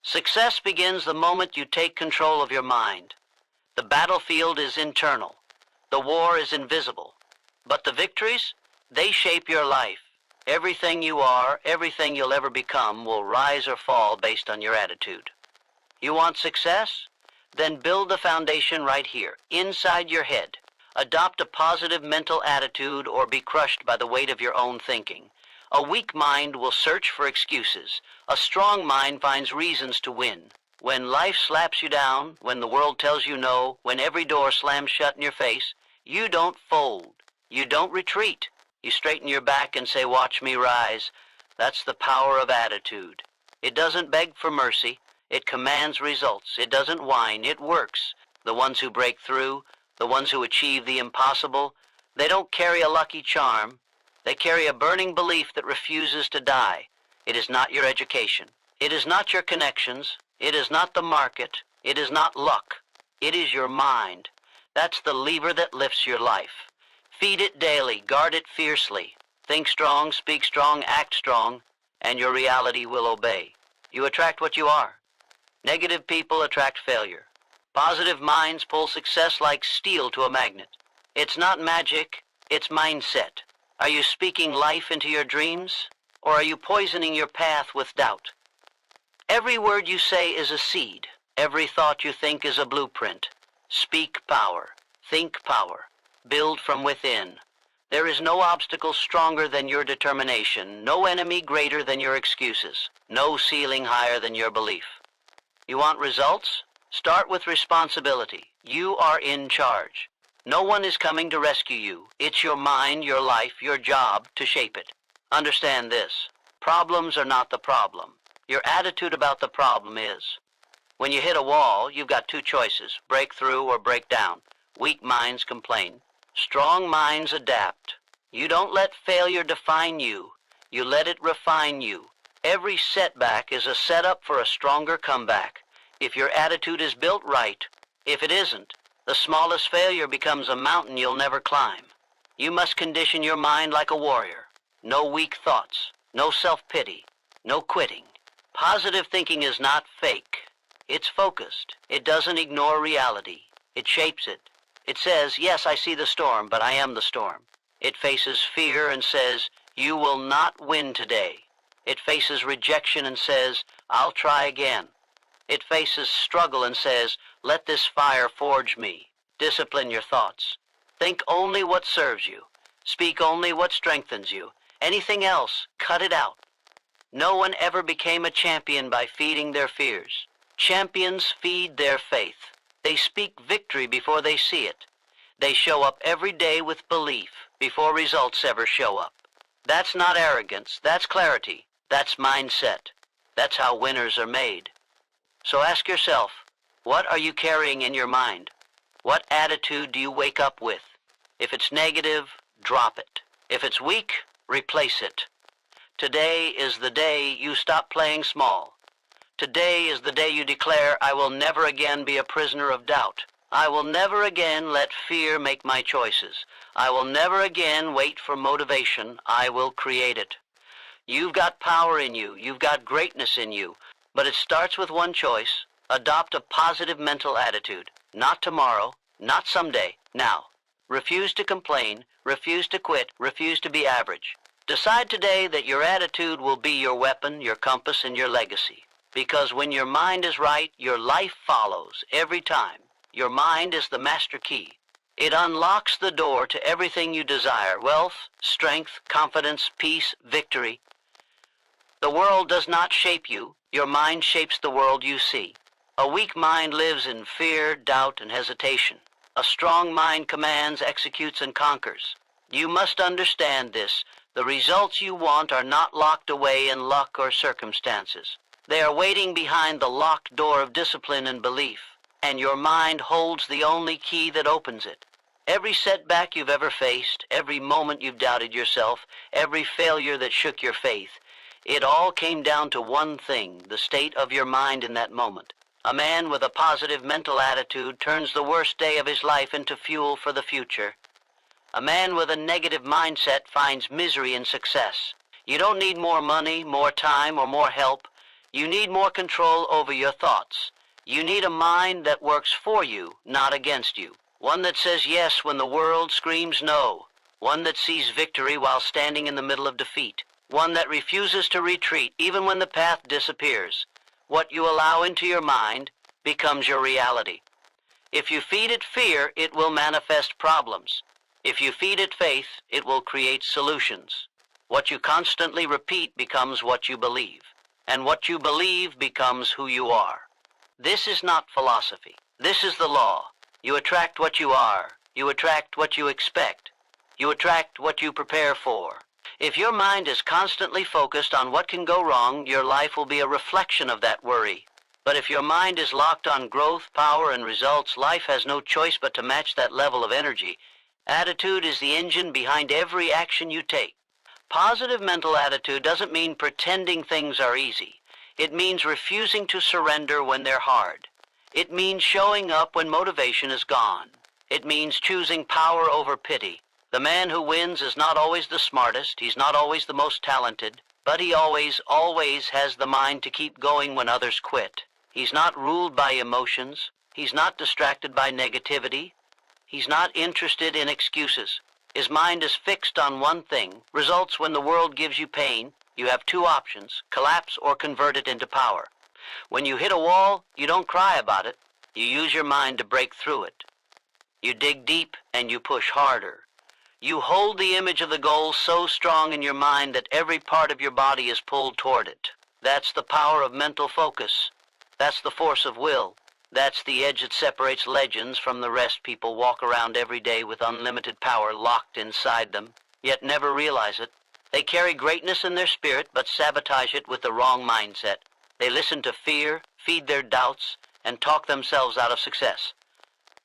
Success begins the moment you take control of your mind. The battlefield is internal. The war is invisible. But the victories, they shape your life. Everything you are, everything you'll ever become will rise or fall based on your attitude. You want success? Then build the foundation right here, inside your head. Adopt a positive mental attitude or be crushed by the weight of your own thinking. A weak mind will search for excuses. A strong mind finds reasons to win. When life slaps you down, when the world tells you no, when every door slams shut in your face, you don't fold. You don't retreat. You straighten your back and say, "Watch me rise." That's the power of attitude. It doesn't beg for mercy. It commands results. It doesn't whine. It works. The ones who break through, the ones who achieve the impossible, they don't carry a lucky charm. They carry a burning belief that refuses to die. It is not your education. It is not your connections. It is not the market. It is not luck. It is your mind. That's the lever that lifts your life. Feed it daily. Guard it fiercely. Think strong, speak strong, act strong, and your reality will obey. You attract what you are. Negative people attract failure. Positive minds pull success like steel to a magnet. It's not magic, it's mindset. Are you speaking life into your dreams, or are you poisoning your path with doubt? Every word you say is a seed. Every thought you think is a blueprint. Speak power. Think power. Build from within. There is no obstacle stronger than your determination, no enemy greater than your excuses, no ceiling higher than your belief. You want results? Start with responsibility. You are in charge. No one is coming to rescue you. It's your mind, your life, your job to shape it. Understand this. Problems are not the problem. Your attitude about the problem is. When you hit a wall, you've got two choices, break through or break down. Weak minds complain. Strong minds adapt. You don't let failure define you. You let it refine you. Every setback is a setup for a stronger comeback. If your attitude is built right, if it isn't, the smallest failure becomes a mountain you'll never climb. You must condition your mind like a warrior. No weak thoughts, no self-pity, no quitting. Positive thinking is not fake. It's focused. It doesn't ignore reality. It shapes it. It says, "Yes, I see the storm, but I am the storm." It faces fear and says, "You will not win today." It faces rejection and says, "I'll try again." It faces struggle and says, "Let this fire forge me." Discipline your thoughts. Think only what serves you. Speak only what strengthens you. Anything else, cut it out. No one ever became a champion by feeding their fears. Champions feed their faith. They speak victory before they see it. They show up every day with belief before results ever show up. That's not arrogance. That's clarity. That's mindset. That's how winners are made. So ask yourself, what are you carrying in your mind? What attitude do you wake up with? If it's negative, drop it. If it's weak, replace it. Today is the day you stop playing small. Today is the day you declare, "I will never again be a prisoner of doubt. I will never again let fear make my choices. I will never again wait for motivation. I will create it." You've got power in you. You've got greatness in you. But it starts with one choice. Adopt a positive mental attitude. Not tomorrow, not someday, now. Refuse to complain, refuse to quit, refuse to be average. Decide today that your attitude will be your weapon, your compass, and your legacy. Because when your mind is right, your life follows every time. Your mind is the master key. It unlocks the door to everything you desire: wealth, strength, confidence, peace, victory. The world does not shape you. Your mind shapes the world you see. A weak mind lives in fear, doubt, and hesitation. A strong mind commands, executes, and conquers. You must understand this. The results you want are not locked away in luck or circumstances. They are waiting behind the locked door of discipline and belief, and your mind holds the only key that opens it. Every setback you've ever faced, every moment you've doubted yourself, every failure that shook your faith, it all came down to one thing: the state of your mind in that moment. A man with a positive mental attitude turns the worst day of his life into fuel for the future. A man with a negative mindset finds misery in success. You don't need more money, more time, or more help. You need more control over your thoughts. You need a mind that works for you, not against you. One that says yes when the world screams no. One that sees victory while standing in the middle of defeat. One that refuses to retreat even when the path disappears. What you allow into your mind becomes your reality. If you feed it fear, it will manifest problems. If you feed it faith, it will create solutions. What you constantly repeat becomes what you believe. And what you believe becomes who you are. This is not philosophy. This is the law. You attract what you are. You attract what you expect. You attract what you prepare for. If your mind is constantly focused on what can go wrong, your life will be a reflection of that worry. But if your mind is locked on growth, power, and results, life has no choice but to match that level of energy. Attitude is the engine behind every action you take. Positive mental attitude doesn't mean pretending things are easy. It means refusing to surrender when they're hard. It means showing up when motivation is gone. It means choosing power over pity. The man who wins is not always the smartest, he's not always the most talented, but he always has the mind to keep going when others quit. He's not ruled by emotions. He's not distracted by negativity. He's not interested in excuses. His mind is fixed on one thing. Results when the world gives you pain. You have two options, collapse or convert it into power. When you hit a wall, you don't cry about it. You use your mind to break through it. You dig deep and you push harder. You hold the image of the goal so strong in your mind that every part of your body is pulled toward it. That's the power of mental focus. That's the force of will. That's the edge that separates legends from the rest. People walk around every day with unlimited power locked inside them, yet never realize it. They carry greatness in their spirit, but sabotage it with the wrong mindset. They listen to fear, feed their doubts, and talk themselves out of success.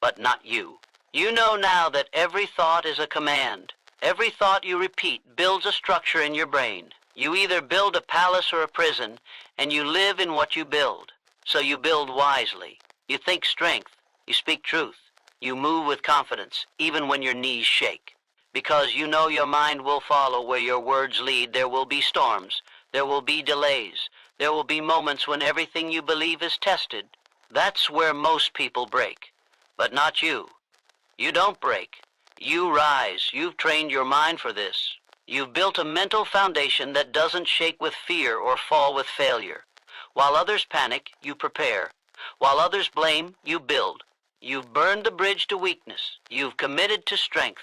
But not you. You know now that every thought is a command. Every thought you repeat builds a structure in your brain. You either build a palace or a prison, and you live in what you build. So you build wisely. You think strength. You speak truth. You move with confidence, even when your knees shake. Because you know your mind will follow where your words lead. There will be storms. There will be delays. There will be moments when everything you believe is tested. That's where most people break. But not you. You don't break. You rise. You've trained your mind for this. You've built a mental foundation that doesn't shake with fear or fall with failure. While others panic, you prepare. While others blame, you build. You've burned the bridge to weakness. You've committed to strength.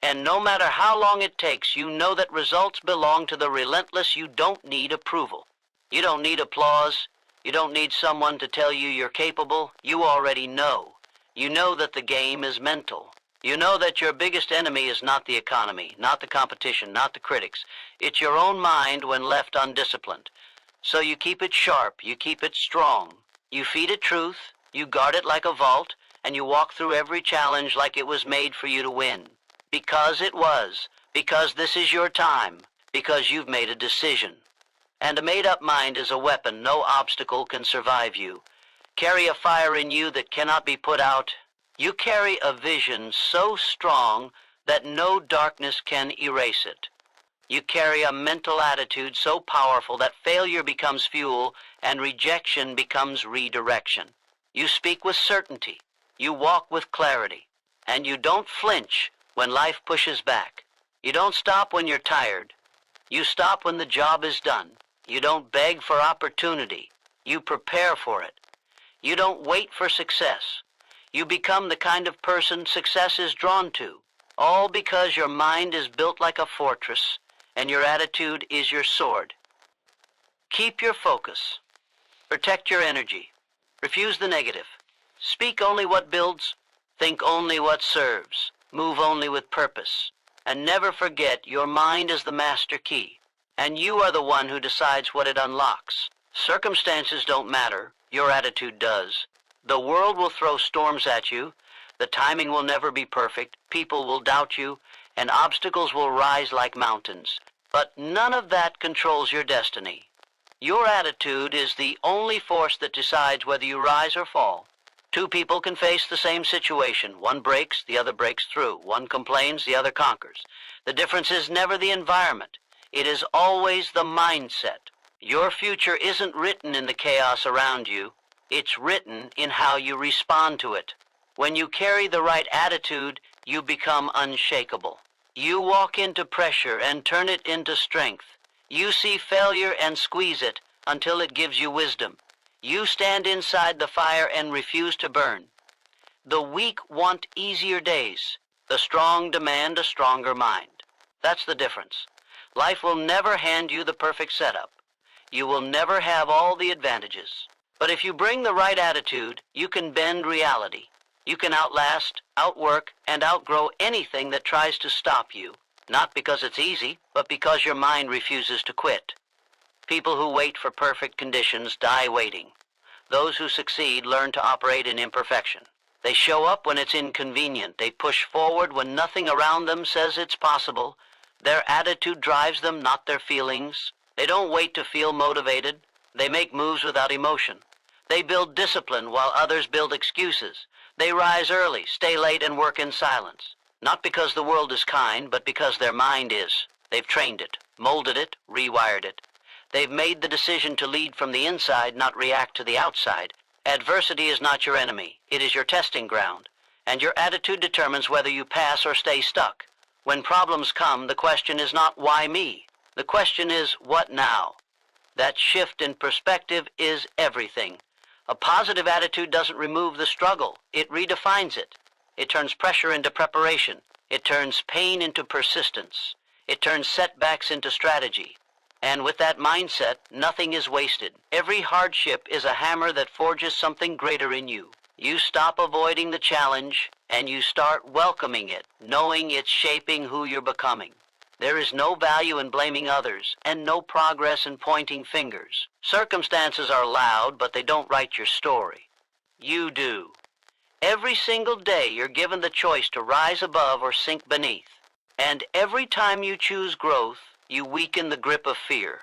And no matter how long it takes, you know that results belong to the relentless. You don't need approval. You don't need applause. You don't need someone to tell you you're capable. You already know. You know that the game is mental. You know that your biggest enemy is not the economy, not the competition, not the critics. It's your own mind when left undisciplined. So you keep it sharp, you keep it strong. You feed it truth, you guard it like a vault, and you walk through every challenge like it was made for you to win. Because it was. Because this is your time. Because you've made a decision. And a made-up mind is a weapon. No obstacle can survive you. Carry a fire in you that cannot be put out. You carry a vision so strong that no darkness can erase it. You carry a mental attitude so powerful that failure becomes fuel and rejection becomes redirection. You speak with certainty. You walk with clarity. And you don't flinch when life pushes back. You don't stop when you're tired. You stop when the job is done. You don't beg for opportunity. You prepare for it. You don't wait for success. You become the kind of person success is drawn to, all because your mind is built like a fortress and your attitude is your sword. Keep your focus. Protect your energy. Refuse the negative. Speak only what builds. Think only what serves. Move only with purpose. And never forget your mind is the master key, and you are the one who decides what it unlocks. Circumstances don't matter. Your attitude does. The world will throw storms at you. The timing will never be perfect. People will doubt you, and obstacles will rise like mountains. But none of that controls your destiny. Your attitude is the only force that decides whether you rise or fall. Two people can face the same situation. One breaks, the other breaks through. One complains, the other conquers. The difference is never the environment. It is always the mindset. Your future isn't written in the chaos around you. It's written in how you respond to it. When you carry the right attitude, you become unshakable. You walk into pressure and turn it into strength. You see failure and squeeze it until it gives you wisdom. You stand inside the fire and refuse to burn. The weak want easier days. The strong demand a stronger mind. That's the difference. Life will never hand you the perfect setup. You will never have all the advantages. But if you bring the right attitude, you can bend reality. You can outlast, outwork, and outgrow anything that tries to stop you. Not because it's easy, but because your mind refuses to quit. People who wait for perfect conditions die waiting. Those who succeed learn to operate in imperfection. They show up when it's inconvenient. They push forward when nothing around them says it's possible. Their attitude drives them, not their feelings. They don't wait to feel motivated. They make moves without emotion. They build discipline while others build excuses. They rise early, stay late, and work in silence. Not because the world is kind, but because their mind is. They've trained it, molded it, rewired it. They've made the decision to lead from the inside, not react to the outside. Adversity is not your enemy. It is your testing ground. And your attitude determines whether you pass or stay stuck. When problems come, the question is not why me? The question is what now? That shift in perspective is everything. A positive attitude doesn't remove the struggle. It redefines it. It turns pressure into preparation. It turns pain into persistence. It turns setbacks into strategy. And with that mindset, nothing is wasted. Every hardship is a hammer that forges something greater in you. You stop avoiding the challenge, and you start welcoming it, knowing it's shaping who you're becoming. There is no value in blaming others, and no progress in pointing fingers. Circumstances are loud, but they don't write your story. You do. Every single day you're given the choice to rise above or sink beneath. And every time you choose growth, you weaken the grip of fear.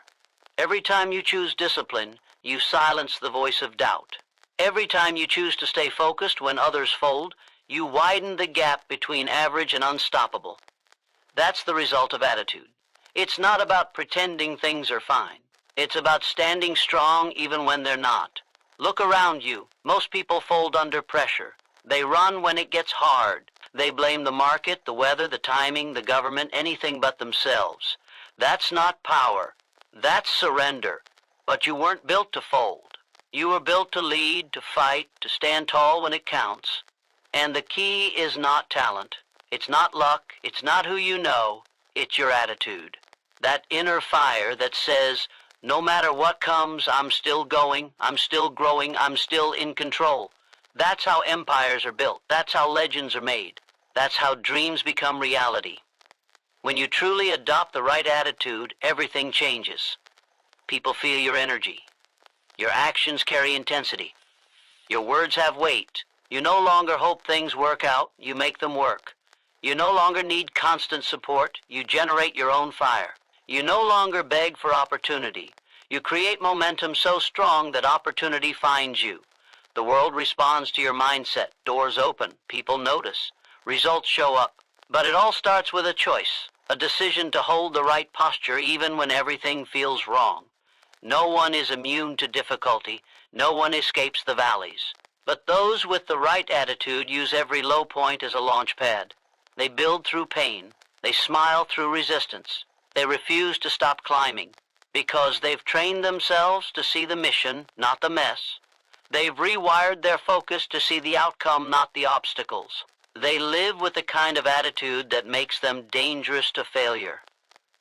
Every time you choose discipline, you silence the voice of doubt. Every time you choose to stay focused when others fold, you widen the gap between average and unstoppable. That's the result of attitude. It's not about pretending things are fine. It's about standing strong even when they're not. Look around you. Most people fold under pressure. They run when it gets hard. They blame the market, the weather, the timing, the government, anything but themselves. That's not power. That's surrender. But you weren't built to fold. You were built to lead, to fight, to stand tall when it counts. And the key is not talent. It's not luck. It's not who you know. It's your attitude. That inner fire that says, no matter what comes, I'm still going, I'm still growing, I'm still in control. That's how empires are built. That's how legends are made. That's how dreams become reality. When you truly adopt the right attitude, everything changes. People feel your energy. Your actions carry intensity. Your words have weight. You no longer hope things work out, you make them work. You no longer need constant support, you generate your own fire. You no longer beg for opportunity. You create momentum so strong that opportunity finds you. The world responds to your mindset. Doors open. People notice. Results show up. But it all starts with a choice, a decision to hold the right posture even when everything feels wrong. No one is immune to difficulty. No one escapes the valleys. But those with the right attitude use every low point as a launch pad. They build through pain. They smile through resistance. They refuse to stop climbing because they've trained themselves to see the mission, not the mess. They've rewired their focus to see the outcome, not the obstacles. They live with the kind of attitude that makes them dangerous to failure.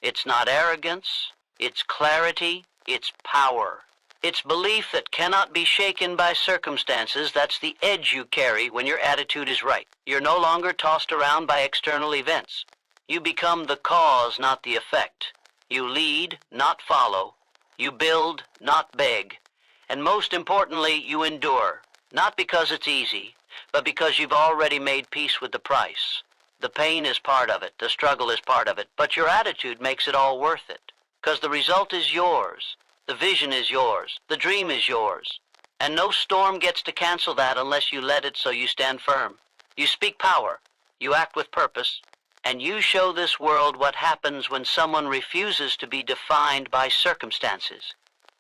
It's not arrogance, it's clarity, it's power. It's belief that cannot be shaken by circumstances. That's the edge you carry when your attitude is right. You're no longer tossed around by external events. You become the cause, not the effect. You lead, not follow. You build, not beg. And most importantly, you endure, not because it's easy, but because you've already made peace with the price. The pain is part of it, the struggle is part of it, but your attitude makes it all worth it. Because the result is yours, the vision is yours, the dream is yours. And no storm gets to cancel that unless you let it, so you stand firm. You speak power, you act with purpose, and you show this world what happens when someone refuses to be defined by circumstances.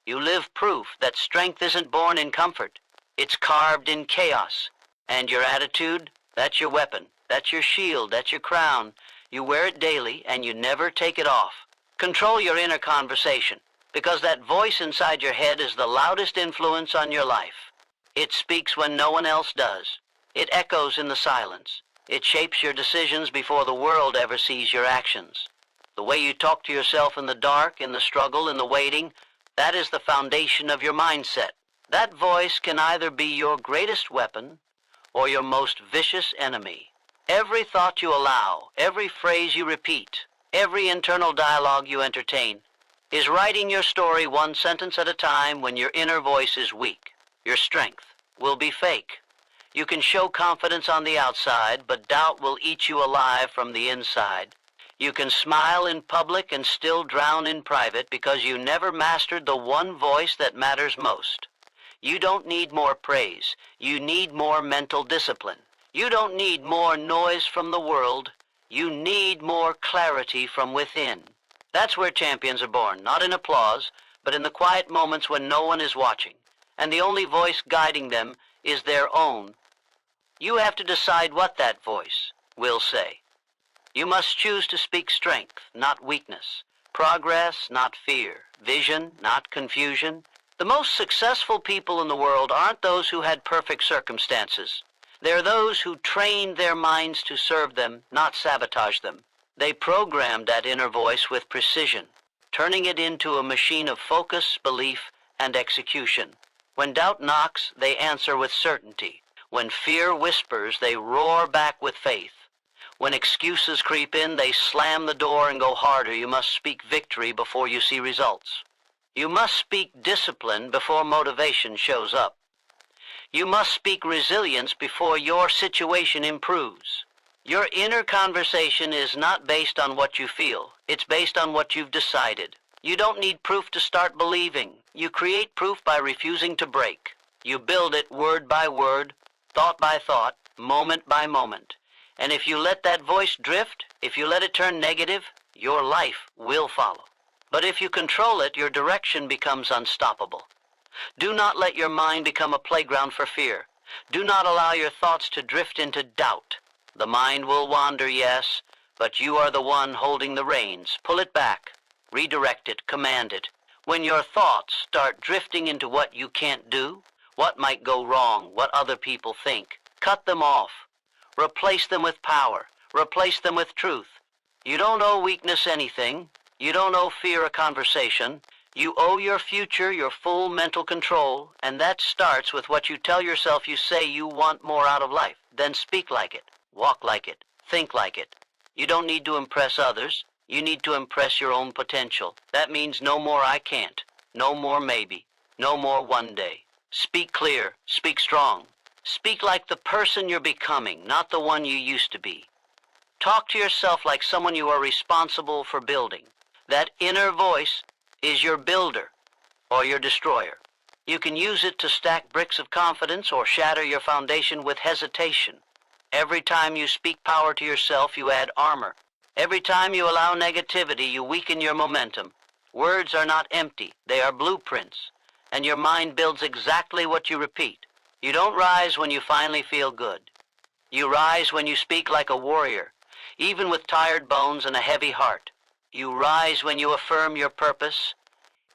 You live proof that strength isn't born in comfort. It's carved in chaos. And your attitude, that's your weapon. That's your shield. That's your crown. You wear it daily and you never take it off. Control your inner conversation, because that voice inside your head is the loudest influence on your life. It speaks when no one else does. It echoes in the silence. It shapes your decisions before the world ever sees your actions. The way you talk to yourself in the dark, in the struggle, in the waiting, that is the foundation of your mindset. That voice can either be your greatest weapon or your most vicious enemy. Every thought you allow, every phrase you repeat, every internal dialogue you entertain is writing your story one sentence at a time when your inner voice is weak. Your strength will be fake. You can show confidence on the outside, but doubt will eat you alive from the inside. You can smile in public and still drown in private because you never mastered the one voice that matters most. You don't need more praise. You need more mental discipline. You don't need more noise from the world. You need more clarity from within. That's where champions are born, not in applause, but in the quiet moments when no one is watching, and the only voice guiding them is their own. You have to decide what that voice will say. You must choose to speak strength, not weakness, progress, not fear, vision, not confusion. The most successful people in the world aren't those who had perfect circumstances. They're those who trained their minds to serve them, not sabotage them. They programmed that inner voice with precision, turning it into a machine of focus, belief, and execution. When doubt knocks, they answer with certainty. When fear whispers, they roar back with faith. When excuses creep in, they slam the door and go harder. You must speak victory before you see results. You must speak discipline before motivation shows up. You must speak resilience before your situation improves. Your inner conversation is not based on what you feel. It's based on what you've decided. You don't need proof to start believing. You create proof by refusing to break. You build it word by word, thought by thought, moment by moment. And if you let that voice drift, if you let it turn negative, your life will follow. But if you control it, your direction becomes unstoppable. Do not let your mind become a playground for fear. Do not allow your thoughts to drift into doubt. The mind will wander, yes, but you are the one holding the reins. Pull it back, redirect it, command it. When your thoughts start drifting into what you can't do, what might go wrong, what other people think, cut them off. Replace them with power. Replace them with truth. You don't owe weakness anything. You don't owe fear a conversation. You owe your future your full mental control, and that starts with what you tell yourself. You say you want more out of life. Then speak like it, walk like it, think like it. You don't need to impress others. You need to impress your own potential. That means no more I can't, no more maybe, no more one day. Speak clear, speak strong. Speak like the person you're becoming, not the one you used to be. Talk to yourself like someone you are responsible for building. That inner voice is your builder or your destroyer. You can use it to stack bricks of confidence or shatter your foundation with hesitation. Every time you speak power to yourself, you add armor. Every time you allow negativity, you weaken your momentum. Words are not empty. They are blueprints. And your mind builds exactly what you repeat. You don't rise when you finally feel good. You rise when you speak like a warrior, even with tired bones and a heavy heart. You rise when you affirm your purpose,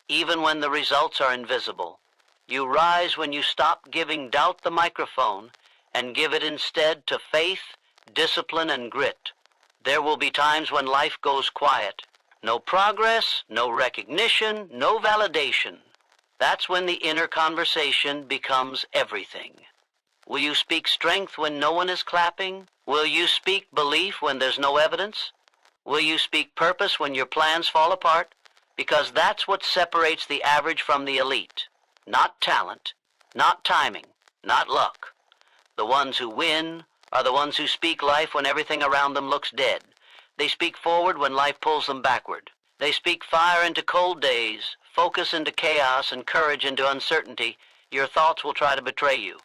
even when the results are invisible. You rise when you stop giving doubt the microphone and give it instead to faith, discipline, and grit. There will be times when life goes quiet. No progress, no recognition, no validation. That's when the inner conversation becomes everything. Will you speak strength when no one is clapping? Will you speak belief when there's no evidence? Will you speak purpose when your plans fall apart? Because that's what separates the average from the elite. Not talent, not timing, not luck. The ones who win are the ones who speak life when everything around them looks dead. They speak forward when life pulls them backward. They speak fire into cold days, focus into chaos, and courage into uncertainty. Your thoughts will try to betray you.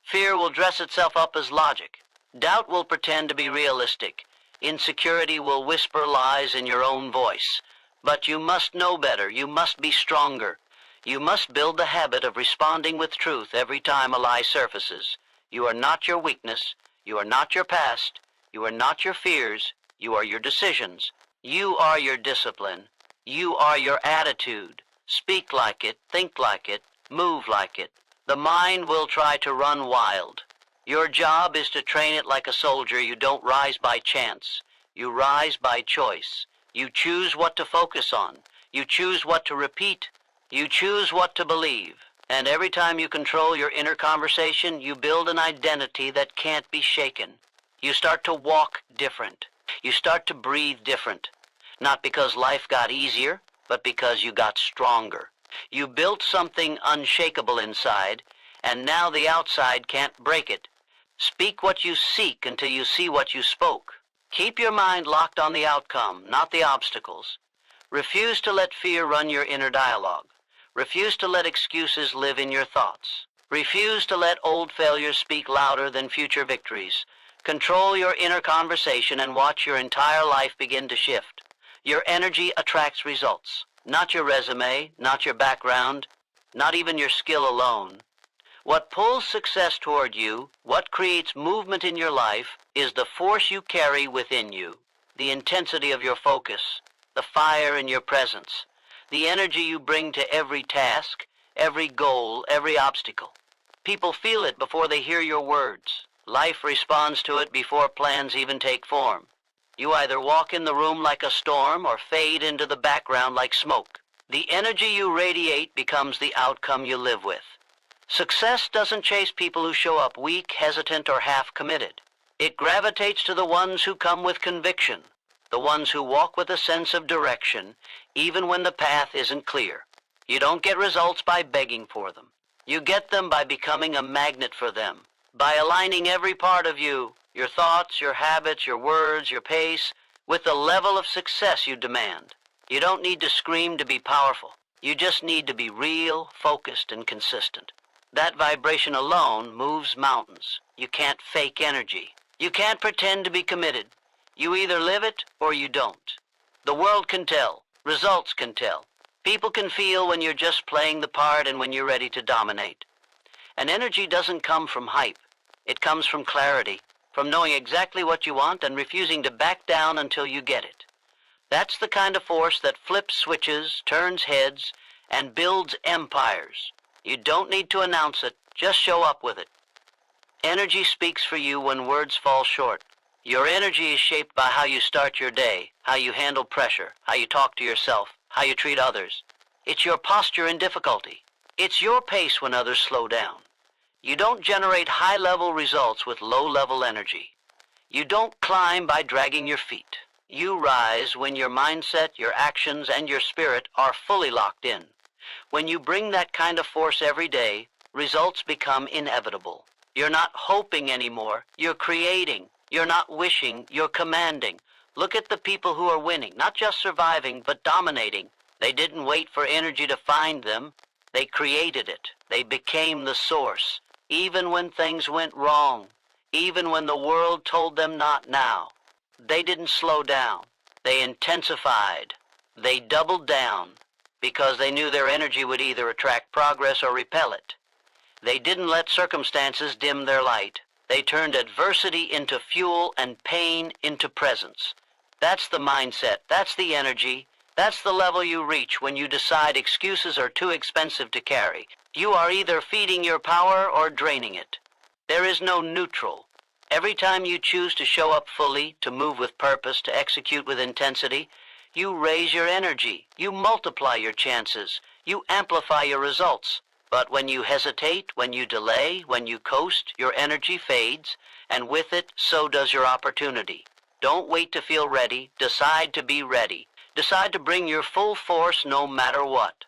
Fear will dress itself up as logic. Doubt will pretend to be realistic. Insecurity will whisper lies in your own voice. But you must know better. You must be stronger. You must build the habit of responding with truth every time a lie surfaces. You are not your weakness. You are not your past. You are not your fears. You are your decisions. You are your discipline. You are your attitude. Speak like it, think like it, move like it. The mind will try to run wild. Your job is to train it like a soldier. You don't rise by chance. You rise by choice. You choose what to focus on. You choose what to repeat. You choose what to believe. And every time you control your inner conversation, you build an identity that can't be shaken. You start to walk different. You start to breathe different. Not because life got easier, but because you got stronger. You built something unshakable inside, and now the outside can't break it. Speak what you seek until you see what you spoke. Keep your mind locked on the outcome, not the obstacles. Refuse to let fear run your inner dialogue. Refuse to let excuses live in your thoughts. Refuse to let old failures speak louder than future victories. Control your inner conversation and watch your entire life begin to shift. Your energy attracts results, not your resume, not your background, not even your skill alone. What pulls success toward you, what creates movement in your life, is the force you carry within you, the intensity of your focus, the fire in your presence, the energy you bring to every task, every goal, every obstacle. People feel it before they hear your words. Life responds to it before plans even take form. You either walk in the room like a storm or fade into the background like smoke. The energy you radiate becomes the outcome you live with. Success doesn't chase people who show up weak, hesitant, or half-committed. It gravitates to the ones who come with conviction, the ones who walk with a sense of direction, even when the path isn't clear. You don't get results by begging for them. You get them by becoming a magnet for them, by aligning every part of you, your thoughts, your habits, your words, your pace, with the level of success you demand. You don't need to scream to be powerful. You just need to be real, focused, and consistent. That vibration alone moves mountains. You can't fake energy. You can't pretend to be committed. You either live it or you don't. The world can tell. Results can tell. People can feel when you're just playing the part and when you're ready to dominate. And energy doesn't come from hype. It comes from clarity, from knowing exactly what you want and refusing to back down until you get it. That's the kind of force that flips switches, turns heads, and builds empires. You don't need to announce it, just show up with it. Energy speaks for you when words fall short. Your energy is shaped by how you start your day, how you handle pressure, how you talk to yourself, how you treat others. It's your posture in difficulty. It's your pace when others slow down. You don't generate high-level results with low-level energy. You don't climb by dragging your feet. You rise when your mindset, your actions, and your spirit are fully locked in. When you bring that kind of force every day, results become inevitable. You're not hoping anymore, you're creating. You're not wishing, you're commanding. Look at the people who are winning, not just surviving, but dominating. They didn't wait for energy to find them. They created it. They became the source. Even when things went wrong, even when the world told them not now. They didn't slow down. They intensified. They doubled down because they knew their energy would either attract progress or repel it. They didn't let circumstances dim their light. They turned adversity into fuel and pain into presence. That's the mindset. That's the energy. That's the level you reach when you decide excuses are too expensive to carry. You are either feeding your power or draining it. There is no neutral. Every time you choose to show up fully, to move with purpose, to execute with intensity, you raise your energy. You multiply your chances. You amplify your results. But when you hesitate, when you delay, when you coast, your energy fades, and with it, so does your opportunity. Don't wait to feel ready. Decide to be ready. Decide to bring your full force no matter what.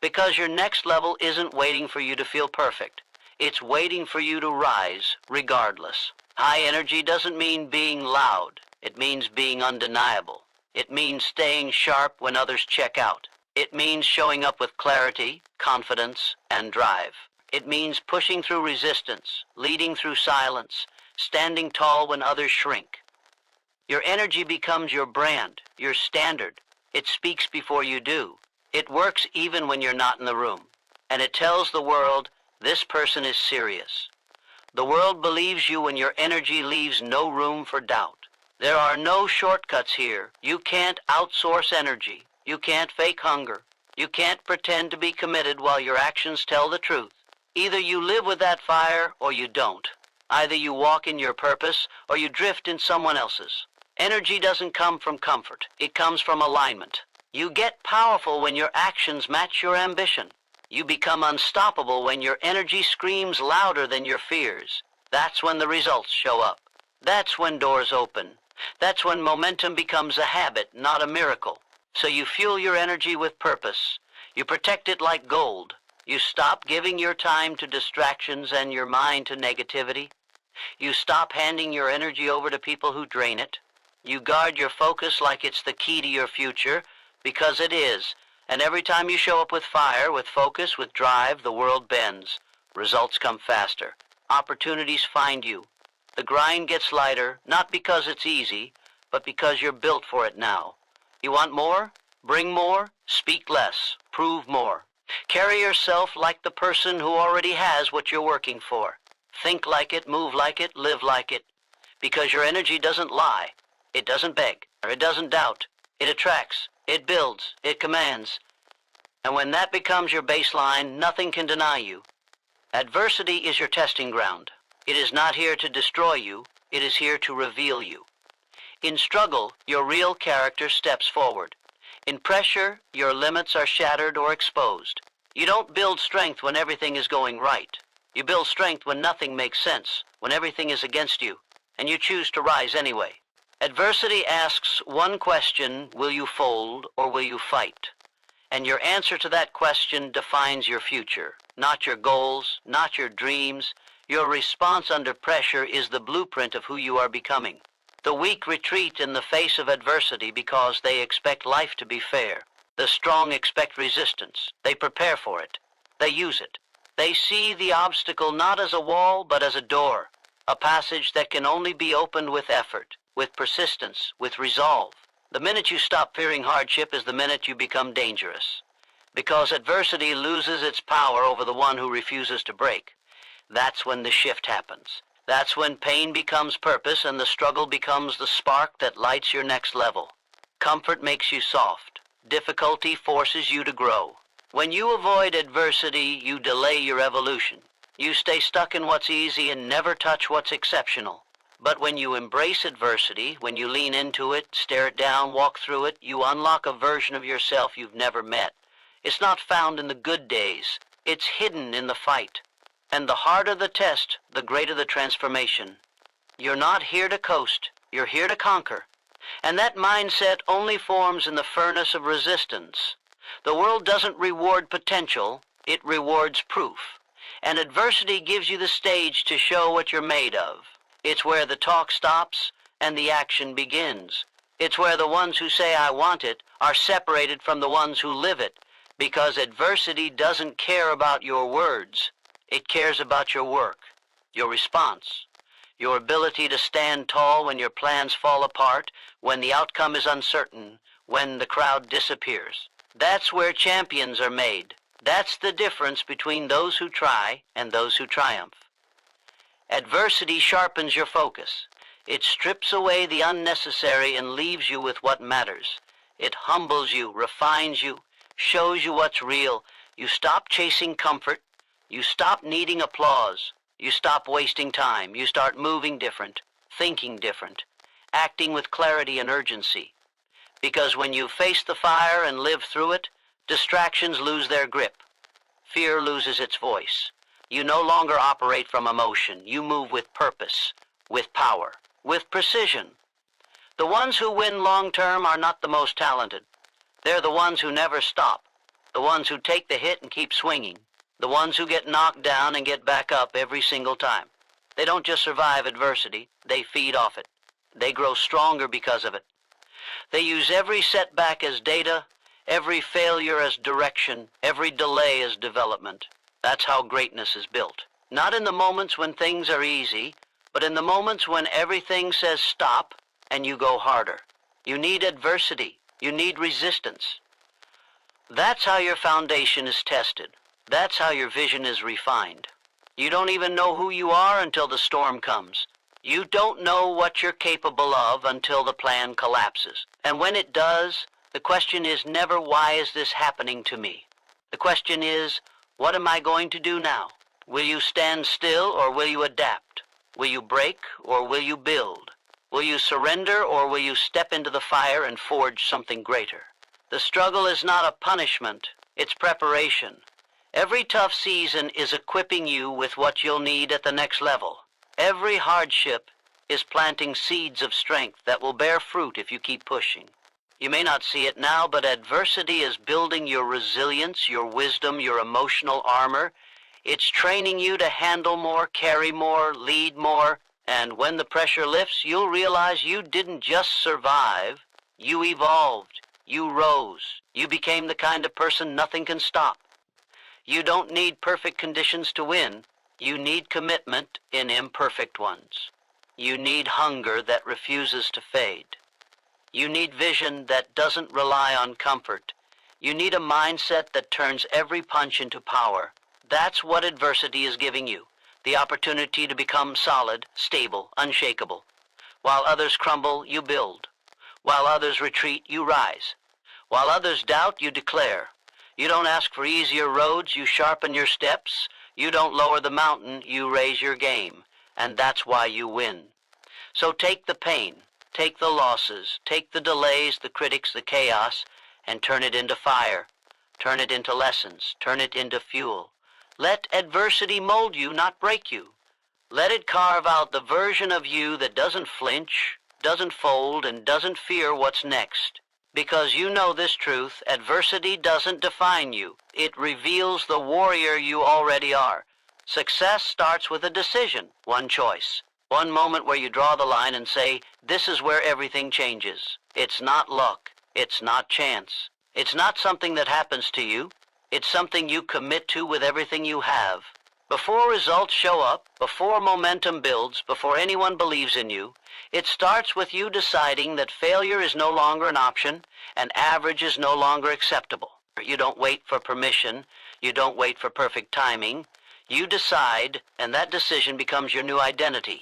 Because your next level isn't waiting for you to feel perfect. It's waiting for you to rise regardless. High energy doesn't mean being loud. It means being undeniable. It means staying sharp when others check out. It means showing up with clarity, confidence, and drive. It means pushing through resistance, leading through silence, standing tall when others shrink. Your energy becomes your brand, your standard. It speaks before you do. It works even when you're not in the room. And it tells the world, this person is serious. The world believes you when your energy leaves no room for doubt. There are no shortcuts here. You can't outsource energy. You can't fake hunger. You can't pretend to be committed while your actions tell the truth. Either you live with that fire or you don't. Either you walk in your purpose or you drift in someone else's. Energy doesn't come from comfort. It comes from alignment. You get powerful when your actions match your ambition. You become unstoppable when your energy screams louder than your fears. That's when the results show up. That's when doors open. That's when momentum becomes a habit, not a miracle. So you fuel your energy with purpose. You protect it like gold. You stop giving your time to distractions and your mind to negativity. You stop handing your energy over to people who drain it. You guard your focus like it's the key to your future, because it is. And every time you show up with fire, with focus, with drive, the world bends. Results come faster. Opportunities find you. The grind gets lighter, not because it's easy, but because you're built for it now. You want more? Bring more. Speak less. Prove more. Carry yourself like the person who already has what you're working for. Think like it, move like it, live like it. Because your energy doesn't lie. It doesn't beg, or it doesn't doubt. It attracts. It builds. It commands. And when that becomes your baseline, nothing can deny you. Adversity is your testing ground. It is not here to destroy you. It is here to reveal you. In struggle, your real character steps forward. In pressure, your limits are shattered or exposed. You don't build strength when everything is going right. You build strength when nothing makes sense, when everything is against you, and you choose to rise anyway. Adversity asks one question, will you fold or will you fight? And your answer to that question defines your future, not your goals, not your dreams. Your response under pressure is the blueprint of who you are becoming. The weak retreat in the face of adversity because they expect life to be fair. The strong expect resistance. They prepare for it. They use it. They see the obstacle not as a wall, but as a door, a passage that can only be opened with effort, with persistence, with resolve. The minute you stop fearing hardship is the minute you become dangerous, because adversity loses its power over the one who refuses to break. That's when the shift happens. That's when pain becomes purpose and the struggle becomes the spark that lights your next level. Comfort makes you soft. Difficulty forces you to grow. When you avoid adversity, you delay your evolution. You stay stuck in what's easy and never touch what's exceptional. But when you embrace adversity, when you lean into it, stare it down, walk through it, you unlock a version of yourself you've never met. It's not found in the good days. It's hidden in the fight. And the harder the test, the greater the transformation. You're not here to coast. You're here to conquer. And that mindset only forms in the furnace of resistance. The world doesn't reward potential. It rewards proof. And adversity gives you the stage to show what you're made of. It's where the talk stops and the action begins. It's where the ones who say, I want it, are separated from the ones who live it. Because adversity doesn't care about your words. It cares about your work, your response, your ability to stand tall when your plans fall apart, when the outcome is uncertain, when the crowd disappears. That's where champions are made. That's the difference between those who try and those who triumph. Adversity sharpens your focus. It strips away the unnecessary and leaves you with what matters. It humbles you, refines you, shows you what's real. You stop chasing comfort. You stop needing applause. You stop wasting time. You start moving different, thinking different, acting with clarity and urgency. Because when you face the fire and live through it, distractions lose their grip. Fear loses its voice. You no longer operate from emotion. You move with purpose, with power, with precision. The ones who win long-term are not the most talented. They're the ones who never stop, the ones who take the hit and keep swinging. The ones who get knocked down and get back up every single time. They don't just survive adversity, they feed off it. They grow stronger because of it. They use every setback as data, every failure as direction, every delay as development. That's how greatness is built. Not in the moments when things are easy, but in the moments when everything says stop and you go harder. You need adversity. You need resistance. That's how your foundation is tested. That's how your vision is refined. You don't even know who you are until the storm comes. You don't know what you're capable of until the plan collapses. And when it does, the question is never, why is this happening to me? The question is, what am I going to do now? Will you stand still or will you adapt? Will you break or will you build? Will you surrender or will you step into the fire and forge something greater? The struggle is not a punishment, it's preparation. Every tough season is equipping you with what you'll need at the next level. Every hardship is planting seeds of strength that will bear fruit if you keep pushing. You may not see it now, but adversity is building your resilience, your wisdom, your emotional armor. It's training you to handle more, carry more, lead more, and when the pressure lifts, you'll realize you didn't just survive, you evolved, you rose, you became the kind of person nothing can stop. You don't need perfect conditions to win. You need commitment in imperfect ones. You need hunger that refuses to fade. You need vision that doesn't rely on comfort. You need a mindset that turns every punch into power. That's what adversity is giving you, the opportunity to become solid, stable, unshakable. While others crumble, you build. While others retreat, you rise. While others doubt, you declare. You don't ask for easier roads, you sharpen your steps. You don't lower the mountain, you raise your game. And that's why you win. So take the pain, take the losses, take the delays, the critics, the chaos, and turn it into fire. Turn it into lessons, turn it into fuel. Let adversity mold you, not break you. Let it carve out the version of you that doesn't flinch, doesn't fold, and doesn't fear what's next. Because you know this truth, adversity doesn't define you. It reveals the warrior you already are. Success starts with a decision, one choice. One moment where you draw the line and say, this is where everything changes. It's not luck. It's not chance. It's not something that happens to you. It's something you commit to with everything you have. Before results show up, before momentum builds, before anyone believes in you, it starts with you deciding that failure is no longer an option and average is no longer acceptable. You don't wait for permission. You don't wait for perfect timing. You decide, and that decision becomes your new identity.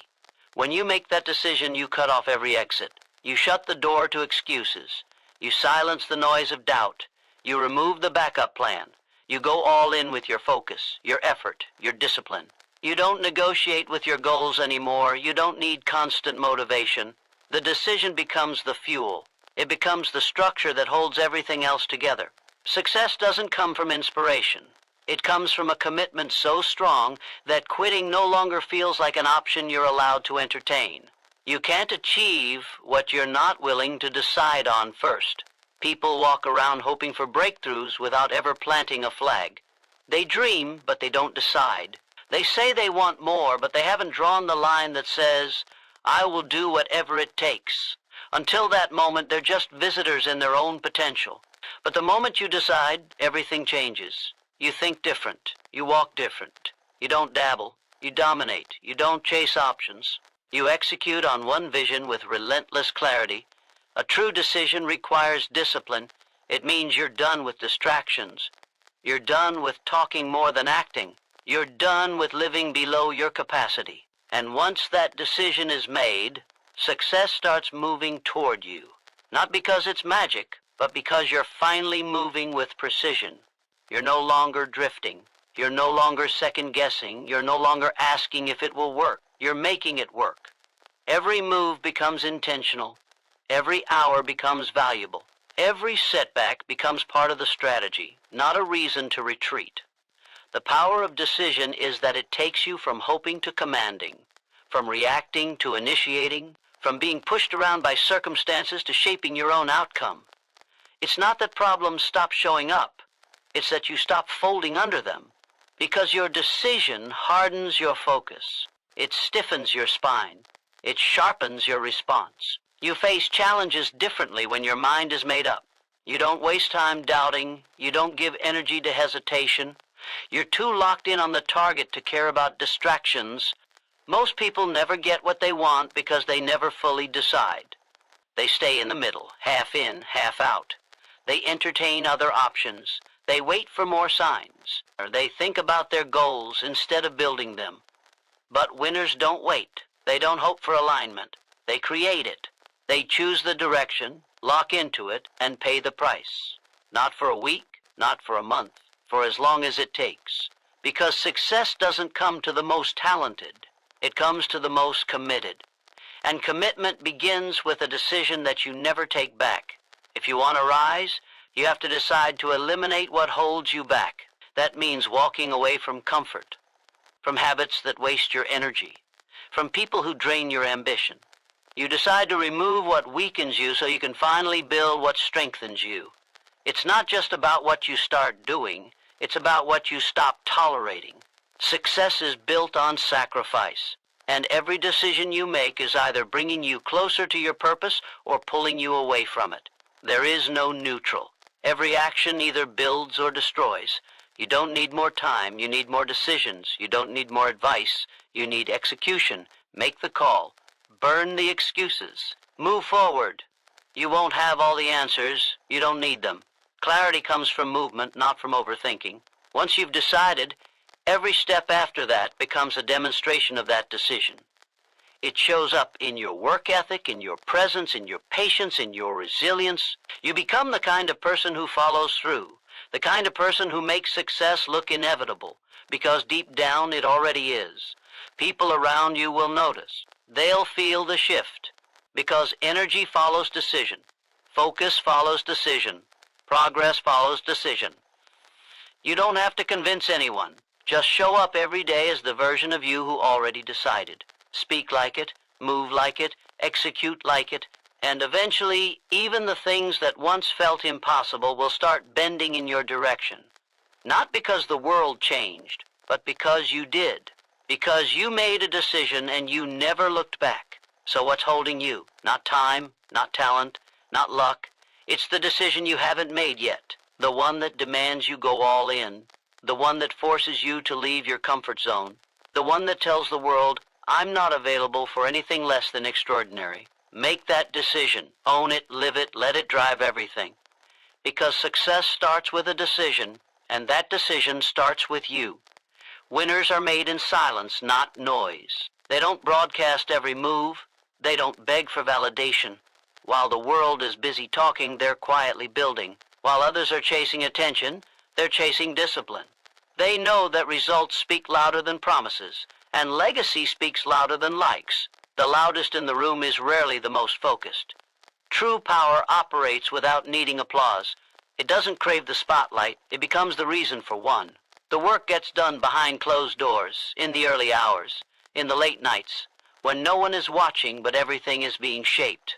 When you make that decision, you cut off every exit. You shut the door to excuses. You silence the noise of doubt. You remove the backup plan. You go all in with your focus, your effort, your discipline. You don't negotiate with your goals anymore. You don't need constant motivation. The decision becomes the fuel. It becomes the structure that holds everything else together. Success doesn't come from inspiration. It comes from a commitment so strong that quitting no longer feels like an option you're allowed to entertain. You can't achieve what you're not willing to decide on first. People walk around hoping for breakthroughs without ever planting a flag. They dream, but they don't decide. They say they want more, but they haven't drawn the line that says, I will do whatever it takes. Until that moment, they're just visitors in their own potential. But the moment you decide, everything changes. You think different. You walk different. You don't dabble. You dominate. You don't chase options. You execute on one vision with relentless clarity. A true decision requires discipline. It means you're done with distractions. You're done with talking more than acting. You're done with living below your capacity. And once that decision is made, success starts moving toward you. Not because it's magic, but because you're finally moving with precision. You're no longer drifting. You're no longer second-guessing. You're no longer asking if it will work. You're making it work. Every move becomes intentional. Every hour becomes valuable. Every setback becomes part of the strategy, not a reason to retreat. The power of decision is that it takes you from hoping to commanding, from reacting to initiating, from being pushed around by circumstances to shaping your own outcome. It's not that problems stop showing up. It's that you stop folding under them, because your decision hardens your focus. It stiffens your spine. It sharpens your response. You face challenges differently when your mind is made up. You don't waste time doubting. You don't give energy to hesitation. You're too locked in on the target to care about distractions. Most people never get what they want because they never fully decide. They stay in the middle, half in, half out. They entertain other options. They wait for more signs. Or they think about their goals instead of building them. But winners don't wait. They don't hope for alignment. They create it. They choose the direction, lock into it, and pay the price. Not for a week, not for a month, for as long as it takes. Because success doesn't come to the most talented. It comes to the most committed. And commitment begins with a decision that you never take back. If you want to rise, you have to decide to eliminate what holds you back. That means walking away from comfort, from habits that waste your energy, from people who drain your ambition. You decide to remove what weakens you so you can finally build what strengthens you. It's not just about what you start doing, it's about what you stop tolerating. Success is built on sacrifice, and every decision you make is either bringing you closer to your purpose or pulling you away from it. There is no neutral. Every action either builds or destroys. You don't need more time, you need more decisions. You don't need more advice, you need execution. Make the call. Burn the excuses. Move forward. You won't have all the answers. You don't need them. Clarity comes from movement, not from overthinking. Once you've decided, every step after that becomes a demonstration of that decision. It shows up in your work ethic, in your presence, in your patience, in your resilience. You become the kind of person who follows through, the kind of person who makes success look inevitable, because deep down it already is. People around you will notice. They'll feel the shift, because energy follows decision. Focus follows decision. Progress follows decision. You don't have to convince anyone. Just show up every day as the version of you who already decided. Speak like it, move like it, execute like it, and eventually even the things that once felt impossible will start bending in your direction. Not because the world changed, but because you did. Because you made a decision and you never looked back. So what's holding you? Not time, not talent, not luck. It's the decision you haven't made yet. The one that demands you go all in. The one that forces you to leave your comfort zone. The one that tells the world, I'm not available for anything less than extraordinary. Make that decision. Own it, live it, let it drive everything. Because success starts with a decision, and that decision starts with you. Winners are made in silence, not noise. They don't broadcast every move. They don't beg for validation. While the world is busy talking, they're quietly building. While others are chasing attention, they're chasing discipline. They know that results speak louder than promises, and legacy speaks louder than likes. The loudest in the room is rarely the most focused. True power operates without needing applause. It doesn't crave the spotlight. It becomes the reason for one. The work gets done behind closed doors, in the early hours, in the late nights, when no one is watching but everything is being shaped.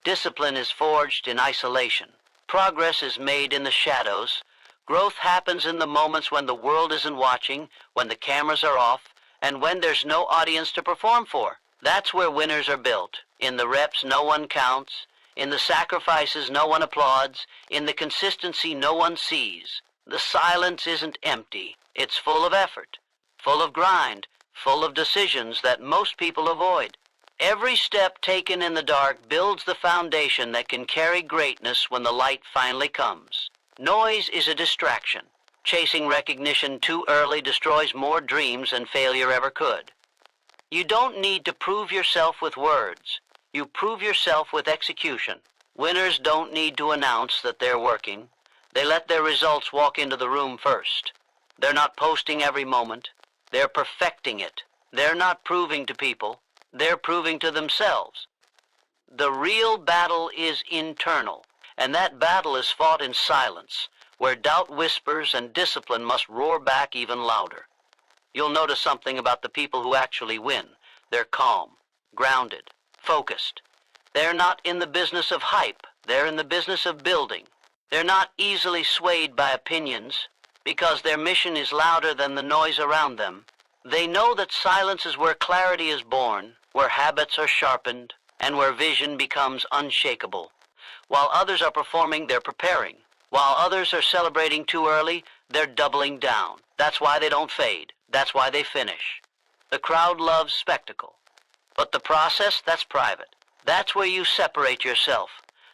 Discipline is forged in isolation. Progress is made in the shadows. Growth happens in the moments when the world isn't watching, when the cameras are off, and when there's no audience to perform for. That's where winners are built. In the reps no one counts, in the sacrifices no one applauds, in the consistency no one sees. The silence isn't empty. It's full of effort, full of grind, full of decisions that most people avoid. Every step taken in the dark builds the foundation that can carry greatness when the light finally comes. Noise is a distraction. Chasing recognition too early destroys more dreams than failure ever could. You don't need to prove yourself with words. You prove yourself with execution. Winners don't need to announce that they're working. They let their results walk into the room first. They're not posting every moment. They're perfecting it. They're not proving to people. They're proving to themselves. The real battle is internal, and that battle is fought in silence, where doubt whispers and discipline must roar back even louder. You'll notice something about the people who actually win. They're calm, grounded, focused. They're not in the business of hype. They're in the business of building. They're not easily swayed by opinions because their mission is louder than the noise around them. They know that silence is where clarity is born, where habits are sharpened, and where vision becomes unshakable. While others are performing, they're preparing. While others are celebrating too early, they're doubling down. That's why they don't fade. That's why they finish. The crowd loves spectacle. But the process, that's private. That's where you separate yourself.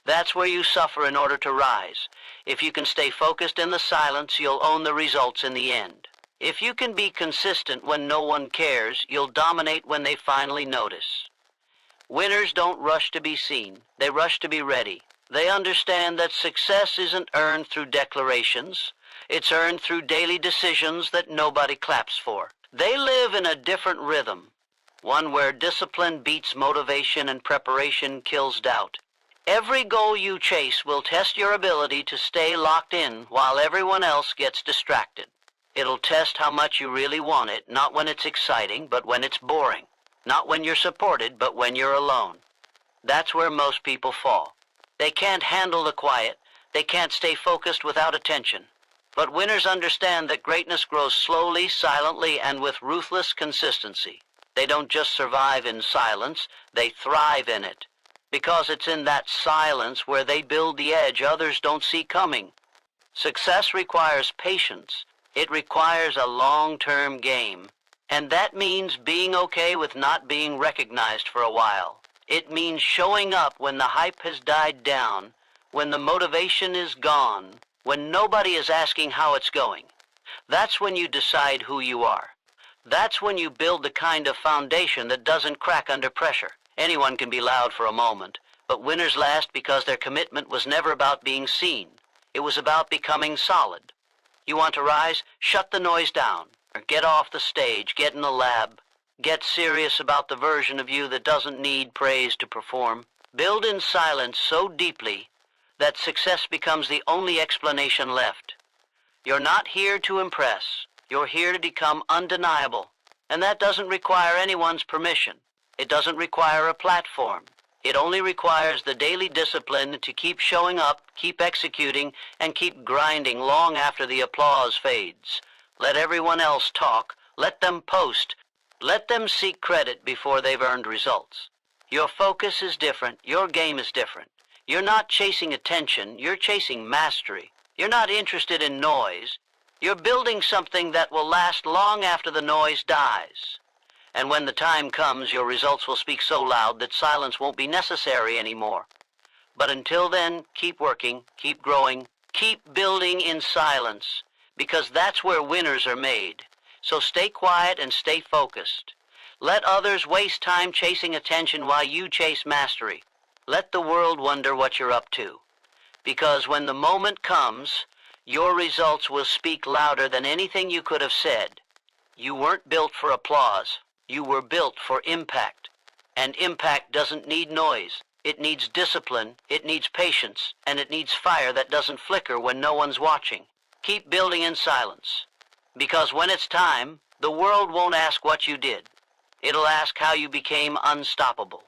That's where you suffer in order to rise. If you can stay focused in the silence, you'll own the results in the end. If you can be consistent when no one cares, you'll dominate when they finally notice. Winners don't rush to be seen. They rush to be ready. They understand that success isn't earned through declarations. It's earned through daily decisions that nobody claps for. They live in a different rhythm, one where discipline beats motivation and preparation kills doubt. Every goal you chase will test your ability to stay locked in while everyone else gets distracted. It'll test how much you really want it, not when it's exciting, but when it's boring. Not when you're supported, but when you're alone. That's where most people fall. They can't handle the quiet. They can't stay focused without attention. But winners understand that greatness grows slowly, silently, and with ruthless consistency. They don't just survive in silence, they thrive in it. Because it's in that silence where they build the edge others don't see coming. Success requires patience. It requires a long-term game. And that means being okay with not being recognized for a while. It means showing up when the hype has died down, when the motivation is gone, when nobody is asking how it's going. That's when you decide who you are. That's when you build the kind of foundation that doesn't crack under pressure. Anyone can be loud for a moment, but winners last because their commitment was never about being seen. It was about becoming solid. You want to rise? Shut the noise down. Or get off the stage, get in the lab. Get serious about the version of you that doesn't need praise to perform. Build in silence so deeply that success becomes the only explanation left. You're not here to impress. You're here to become undeniable. And that doesn't require anyone's permission. It doesn't require a platform. It only requires the daily discipline to keep showing up, keep executing, and keep grinding long after the applause fades. Let everyone else talk. Let them post. Let them seek credit before they've earned results. Your focus is different. Your game is different. You're not chasing attention. You're chasing mastery. You're not interested in noise. You're building something that will last long after the noise dies. And when the time comes, your results will speak so loud that silence won't be necessary anymore. But until then, keep working, keep growing, keep building in silence, because that's where winners are made. So stay quiet and stay focused. Let others waste time chasing attention while you chase mastery. Let the world wonder what you're up to. Because when the moment comes, your results will speak louder than anything you could have said. You weren't built for applause. You were built for impact. And impact doesn't need noise. It needs discipline, it needs patience, and it needs fire that doesn't flicker when no one's watching. Keep building in silence. Because when it's time, the world won't ask what you did. It'll ask how you became unstoppable.